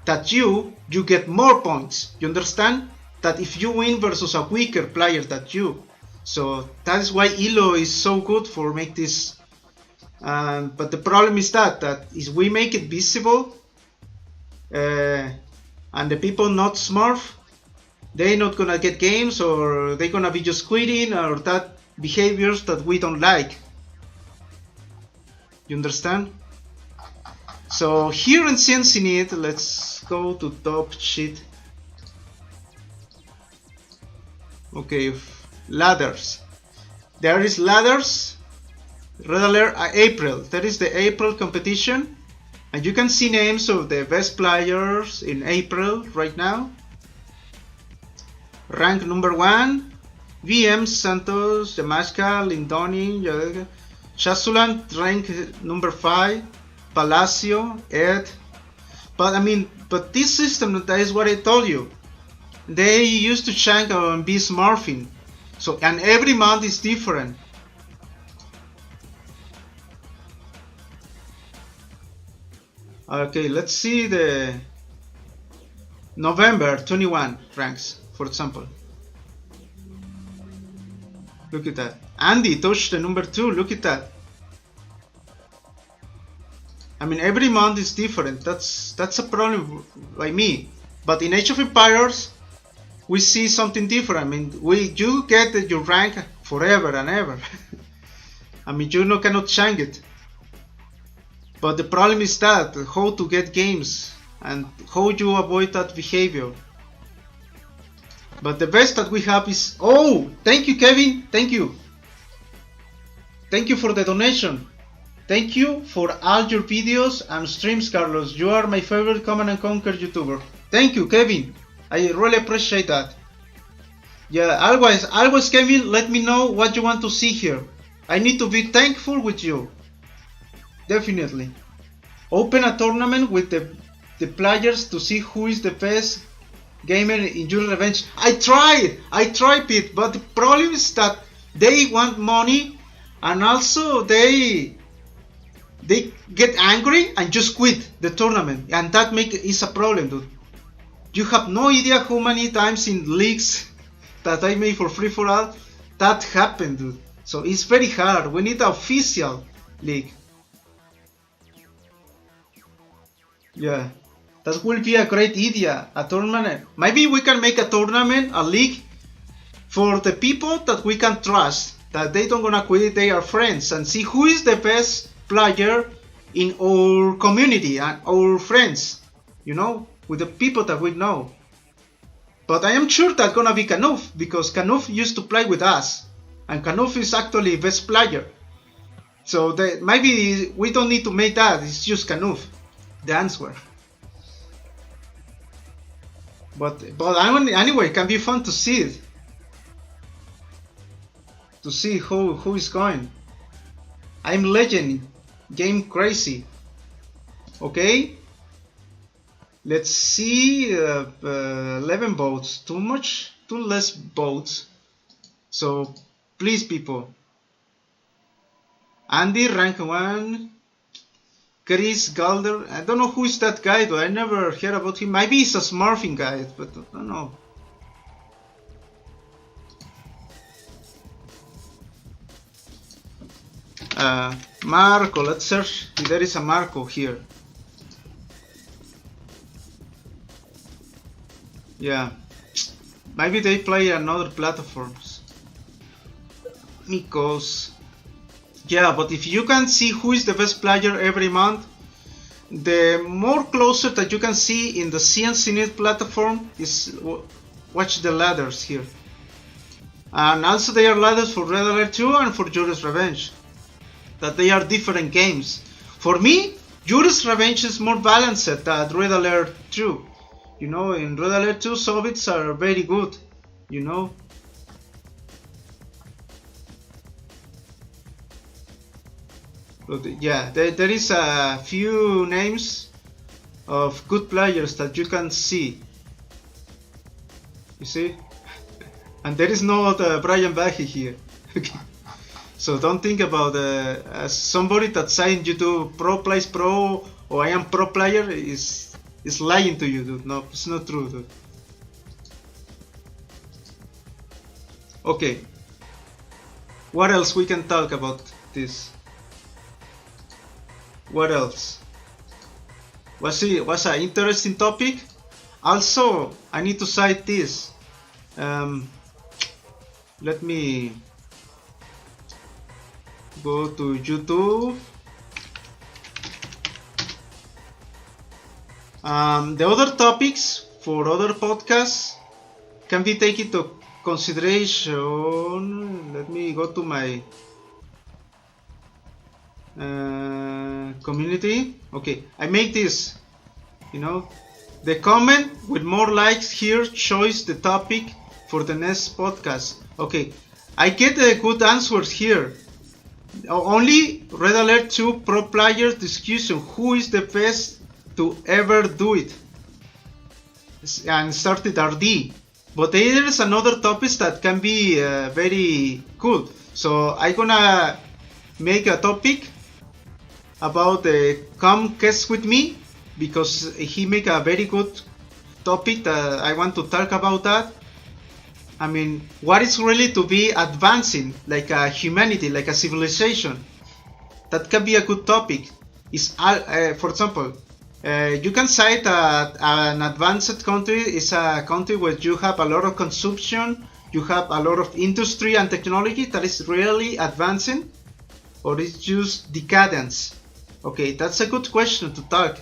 that you get more points. You understand? that if you win versus a weaker player than you. So that is why Elo is so good for make this. But the problem is that is we make it visible, and the people not smart, they not gonna get games, or they gonna be just quitting, or that behaviors that we don't like. You understand? So here in Cincinnati, let's go to top sheet. Okay, ladders. There is ladders. Red alert April. That is the April competition, and you can see names of the best players in April right now. Rank number 1, VM Santos, Yamashka, Lindoni, Chasulan. Rank number 5, Palacio, Ed. But this system, that is what I told you. They used to shank and be smurfing. So, and every month is different. Okay, let's see the November 21 ranks, for example. Look at that. Andy touched the number 2, look at that. I mean, every month is different. That's a problem by me. But in Age of Empires, we see something different. I mean, you get your rank forever and ever. I mean, you cannot change it. But the problem is that how to get games and how you avoid that behavior. But the best that we have is, oh, thank you, Kevin, thank you. Thank you for the donation. Thank you for all your videos and streams, Carlos. You are my favorite Command and Conquer YouTuber. Thank you, Kevin. I really appreciate that. Yeah, always, Kevin, let me know what you want to see here. I need to be thankful with you. Definitely. Open a tournament with the players to see who is the best gamer in Yuri Revenge. I tried it, but the problem is that they want money, and also they get angry and just quit the tournament, and that is a problem, dude. You have no idea how many times in leagues that I made for free for all that happened, dude. So it's very hard. We need an official league. Yeah, that will be a great idea. A tournament. Maybe we can make a tournament, a league, for the people that we can trust, that they don't gonna quit, they are friends, and see who is the best player in our community and our friends, you know, with the people that we know. But I am sure that's gonna be Kanuf, because Kanuf used to play with us, and Kanuf is actually best player. So maybe we don't need to make that, it's just Kanuf, the answer. But anyway, it can be fun to see it. To see who is going. I'm legend, game crazy. Okay, let's see. 11 votes, too less votes. So please, people. Andy, rank 1. Chris Galder, I don't know who is that guy though. I never heard about him. Maybe he's a smurfing guy, but I don't know. Marco, let's search if there is a Marco here. Yeah, maybe they play another platforms. Mikos. Yeah, but if you can see who is the best player every month, the more closer that you can see in the CNCNet platform is watch the ladders here. And also they are ladders for Red Alert 2 and for Yuri's Revenge. That they are different games. For me, Yuri's Revenge is more balanced than Red Alert 2. You know, in Red Alert 2 Soviets are very good, you know. But yeah, there is a few names of good players that you can see. You see? And there is no Brian Bahi here. So don't think about as somebody that's saying you do pro plays pro or I am pro player is lying to you, dude. No, it's not true, dude. Okay, what else we can talk about this? What else? Was an interesting topic. Also, I need to cite this. Let me go to YouTube. The other topics for other podcasts can be taken into consideration. Let me go to my community. Okay, I make this, the comment with more likes here choose the topic for the next podcast. Okay, I get a good answers here. Only Red Alert 2 pro player discussion, who is the best to ever do it, and started RD. But there is another topics that can be very cool. So I'm gonna make a topic about come guest with me, because he make a very good topic that I want to talk about that. I mean, what is really to be advancing like a humanity, like a civilization? That can be a good topic. Is for example, you can cite an advanced country is a country where you have a lot of consumption, you have a lot of industry and technology that is really advancing, or it's just decadence. Okay, that's a good question to talk,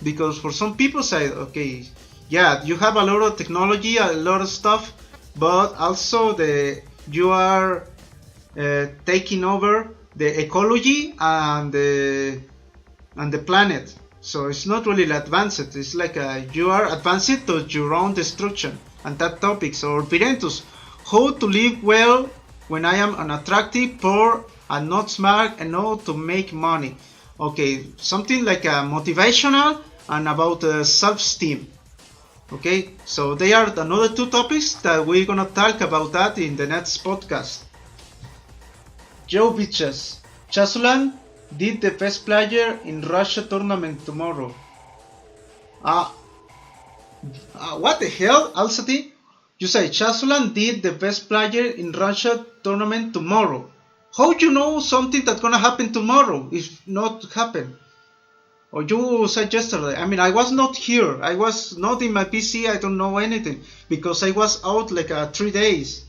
because for some people say, okay, yeah, you have a lot of technology, a lot of stuff, but also you are taking over the ecology and the planet. So it's not really advanced. It's like you are advanced to your own destruction. And that topics, or Virentus, how to live well when I am unattractive, poor, and not smart enough to make money. Okay, something like motivational and about self-esteem. Okay, so they are another two topics that we're gonna talk about that in the next podcast. Joe Bitches, Chasulan did the best player in Russia tournament tomorrow. What the hell, Alsati? You say Chasulan did the best player in Russia tournament tomorrow. How do you know something that's gonna happen tomorrow if not happen? Or you said yesterday. I mean, I was not here. I was not in my PC. I don't know anything because I was out like 3 days.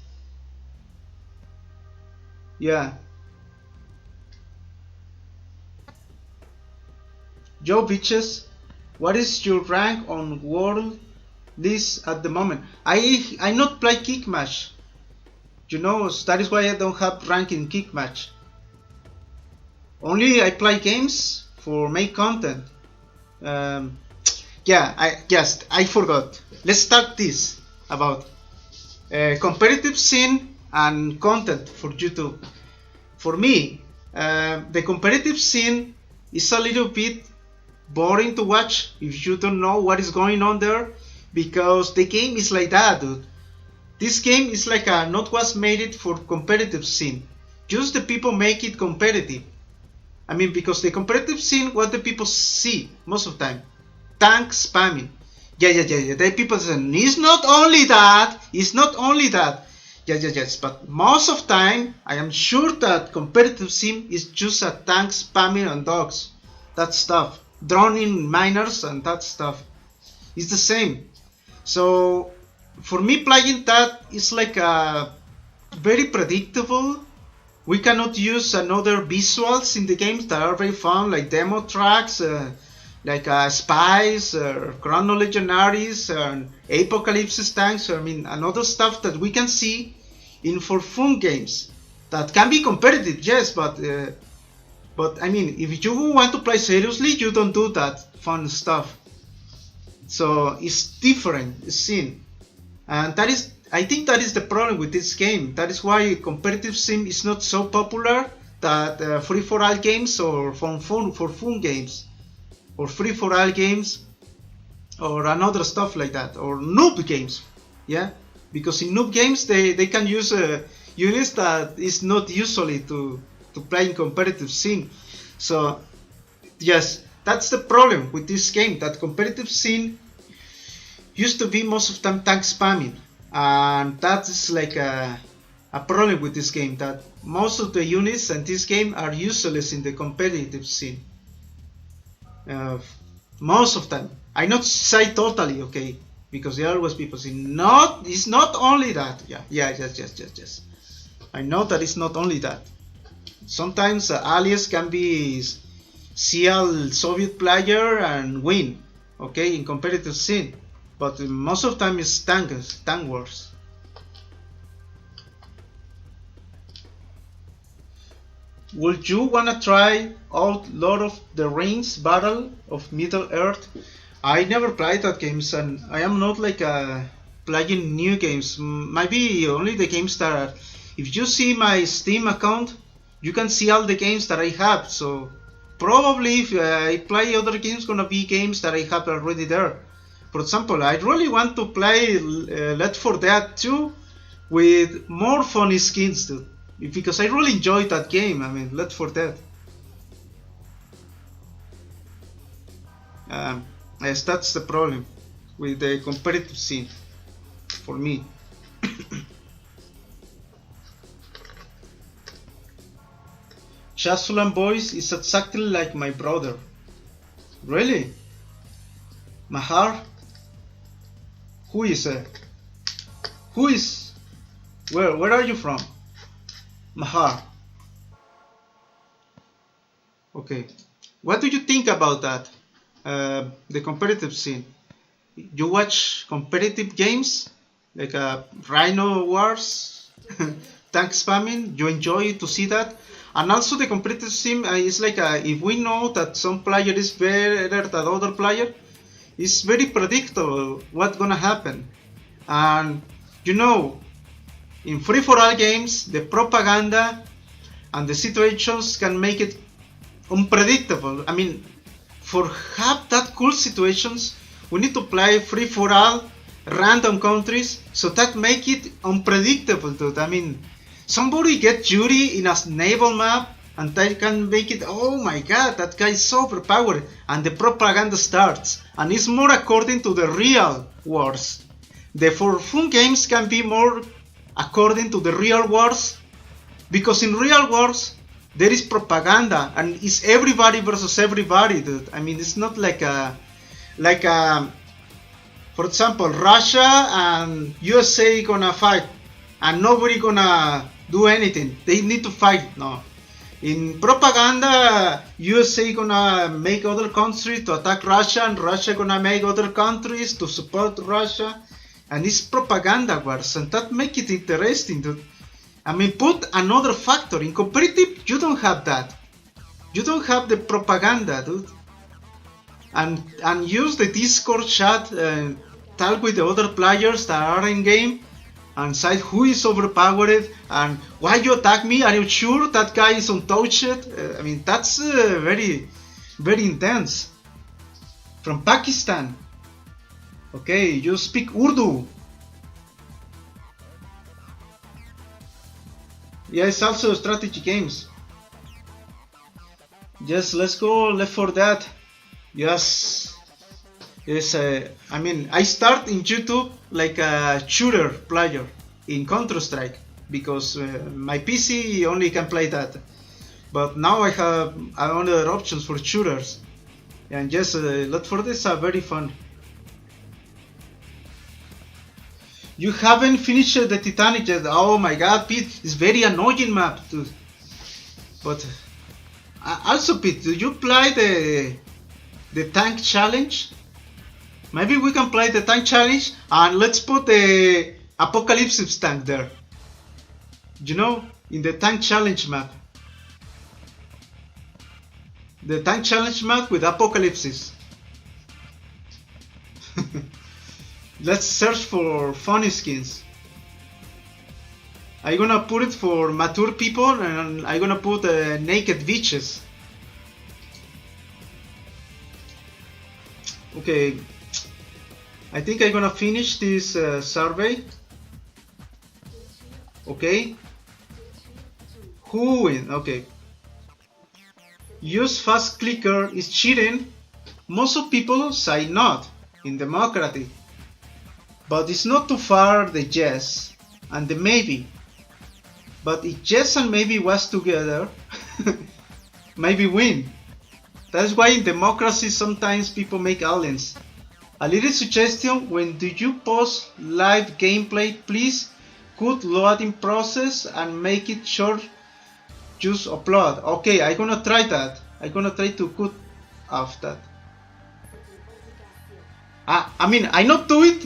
Yeah. Joe Bitches, what is your rank on world list at the moment? I not play kick match. You know, that is why I don't have rank in kick match. Only I play games for make content. Yeah, I forgot. Let's start this about competitive scene and content for YouTube. For me, the competitive scene is a little bit boring to watch if you don't know what is going on there, because the game is like that, dude. This game is like not was made it for competitive scene. Just the people make it competitive. I mean, because the competitive scene, what the people see most of the time, tank spamming. Yeah. The people say it's not only that. Yes. But most of the time, I am sure that competitive scene is just a tank spamming on dogs. That stuff, drowning miners and that stuff. It's the same. So for me, playing that is like very predictable. We cannot use another visuals in the games that are very fun, like demo tracks, like spies, chrono legionaries, and apocalypse tanks. I mean, another stuff that we can see in for fun games that can be competitive, yes, but I mean, if you want to play seriously, you don't do that fun stuff. So it's different, it's seen, and that is. I think that is the problem with this game. That is why competitive sim is not so popular. That free-for-all games or for fun games, or free-for-all games, or another stuff like that, or noob games. Yeah, because in noob games they can use units that is not usually to play in competitive scene. So yes, that's the problem with this game. That competitive scene used to be most of the time tank spamming. And that is like a problem with this game, that most of the units in this game are useless in the competitive scene. Most of them. I not say totally, okay, because there always people say it's not only that. Yes. I know that it's not only that. Sometimes alias can be CL Soviet player and win, okay, in competitive scene, but most of the time it's tank wars. Would you wanna try out Lord of the Rings Battle of Middle Earth? I never played that games, and I am not like playing new games. Maybe only the games that are, if you see my Steam account, you can see all the games that I have. So probably if I play other games, gonna be games that I have already there. For example, I really want to play Left 4 Dead 2 with more funny skins, dude. Because I really enjoyed that game. I mean, Left 4 Dead. Yes, that's the problem with the competitive scene for me. Shasulan voice is exactly like my brother. Really? Mahar? Who is? Where are you from? Mahar. Okay. What do you think about that? The competitive scene. You watch competitive games like Rhino Wars, tank spamming. You enjoy to see that, and also the competitive scene is like if we know that some player is better than other player, it's very predictable what's gonna happen, and you know, in free-for-all games, the propaganda and the situations can make it unpredictable. I mean, for have that cool situations, we need to play free-for-all random countries, so that make it unpredictable, dude. I mean, somebody get Yuri in a naval map and they can make it, oh my god, that guy is so overpowered, and the propaganda starts, and it's more according to the real wars. The for fun games can be more according to the real wars, because in real wars there is propaganda and it's everybody versus everybody, dude. I mean, it's not like for example, Russia and USA gonna fight and nobody gonna do anything. They need to fight. No. In propaganda, USA gonna make other countries to attack Russia, and Russia gonna make other countries to support Russia, and it's propaganda wars, and that make it interesting, dude. I mean, put another factor in competitive. You don't have that. You don't have the propaganda, dude. And use the Discord chat and talk with the other players that are in game and decide who is overpowered and why you attack me. Are you sure that guy is untouched? I mean, that's very, very intense. From Pakistan. Okay, you speak Urdu. Yeah, it's also strategy games. Yes, let's go Left 4 Dead. Yes. Yes, I mean, I start in YouTube like a shooter player in Counter-Strike because my PC only can play that. But now I have other options for shooters. And yes, Left 4 Dead is very fun. You haven't finished the Titanic yet. Oh my god, Pete, it's very annoying map, dude. But also, Pete, do you play the tank challenge? Maybe we can play the tank challenge and let's put the Apocalypse tank there. You know, in the tank challenge map. The tank challenge map with Apocalypse. Let's search for funny skins. I'm gonna put it for mature people and I'm gonna put naked bitches. Okay, I think I'm gonna finish this survey. Okay. Who win? Okay. Use fast clicker is cheating. Most of people say not in democracy. But it's not too far the yes and the maybe. But if yes and maybe was together, maybe win. That's why in democracy sometimes people make aliens. A little suggestion: when do you post live gameplay, please cut loading process and make it short. Just upload. Okay, I'm gonna try that. I'm gonna try to cut off that. I mean, I not do it.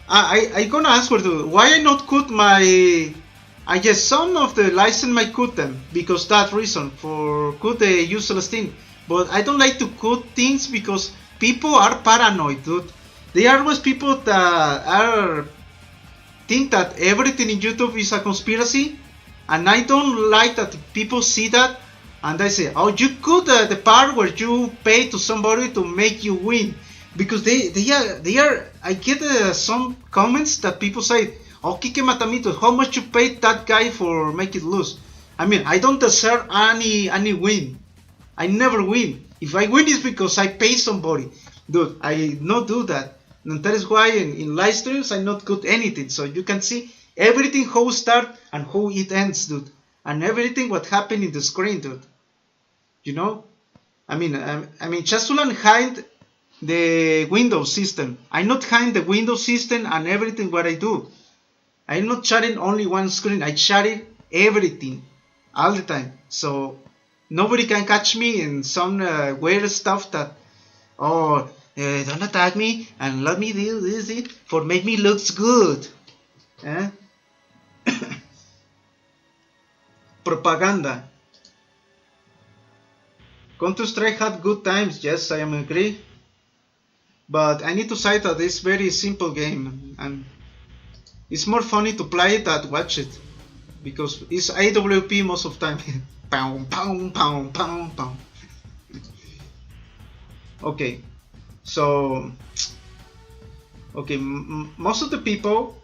I gonna answer to why I not cut my. I guess some of the license might cut them because that reason for cut the useless thing. But I don't like to cut things because people are paranoid, dude. They are always people that are think that everything in YouTube is a conspiracy, and I don't like that people see that and they say, "Oh, you cut the part where you pay to somebody to make you win," because they are. I get some comments that people say, "Oh, Kike Matamito, how much you paid that guy for make it lose?" I mean, I don't deserve any win. I never win. If I win, it's because I pay somebody. Dude, I not do that. And that is why in live streams I not cut anything. So you can see everything how it start and how it ends, dude. And everything what happened in the screen, dude. You know? I mean, Chasulan hide the Windows system. I not hide the Windows system and everything what I do. I'm not sharing only one screen. I share everything all the time. So nobody can catch me in some weird stuff that, oh, don't attack me and let me do this for make me looks good. Eh? Propaganda. Counter-Strike had good times, yes, I am agree. But I need to say that it's very simple game and it's more funny to play it than watch it. Because it's AWP most of the time. Pow, pow, pow, pow, pow. Okay, so okay, most of the people,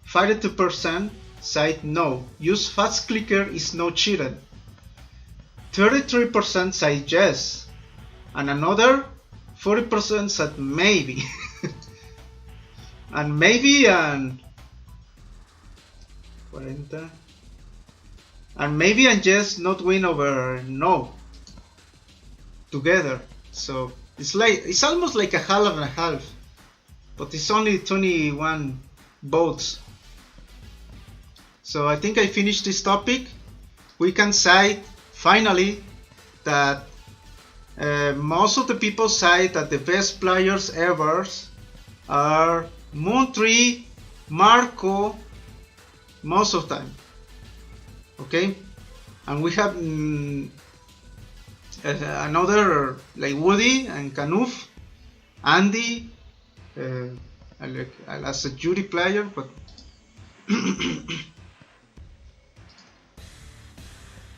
52% said no, use fast clicker is no cheated. 33% said yes, and another 40% said maybe. And maybe and 40. And maybe and yes not win over no together. So it's almost like a half and a half, but it's only 21 votes. So I think I finished this topic. We can say finally that most of the people say that the best players ever are Moon3, Marco, most of the time. Okay, and we have another like Woody and Kanuf, Andy, as a Yuri player, but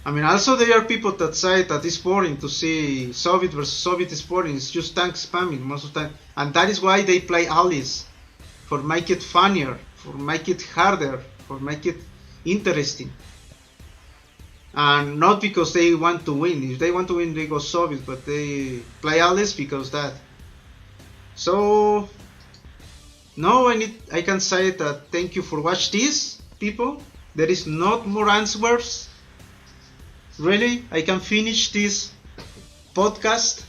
I mean also there are people that say that it's boring to see Soviet versus Soviet is boring, it's just tank spamming most of the time, and that is why they play allies, for make it funnier, for make it harder, for make it interesting. And not because they want to win. If they want to win, they go Soviet, but they play allies because that. So now I can say that thank you for watching this, people. There is not more answers. Really, I can finish this podcast.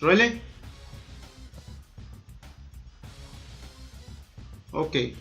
Really? Okay.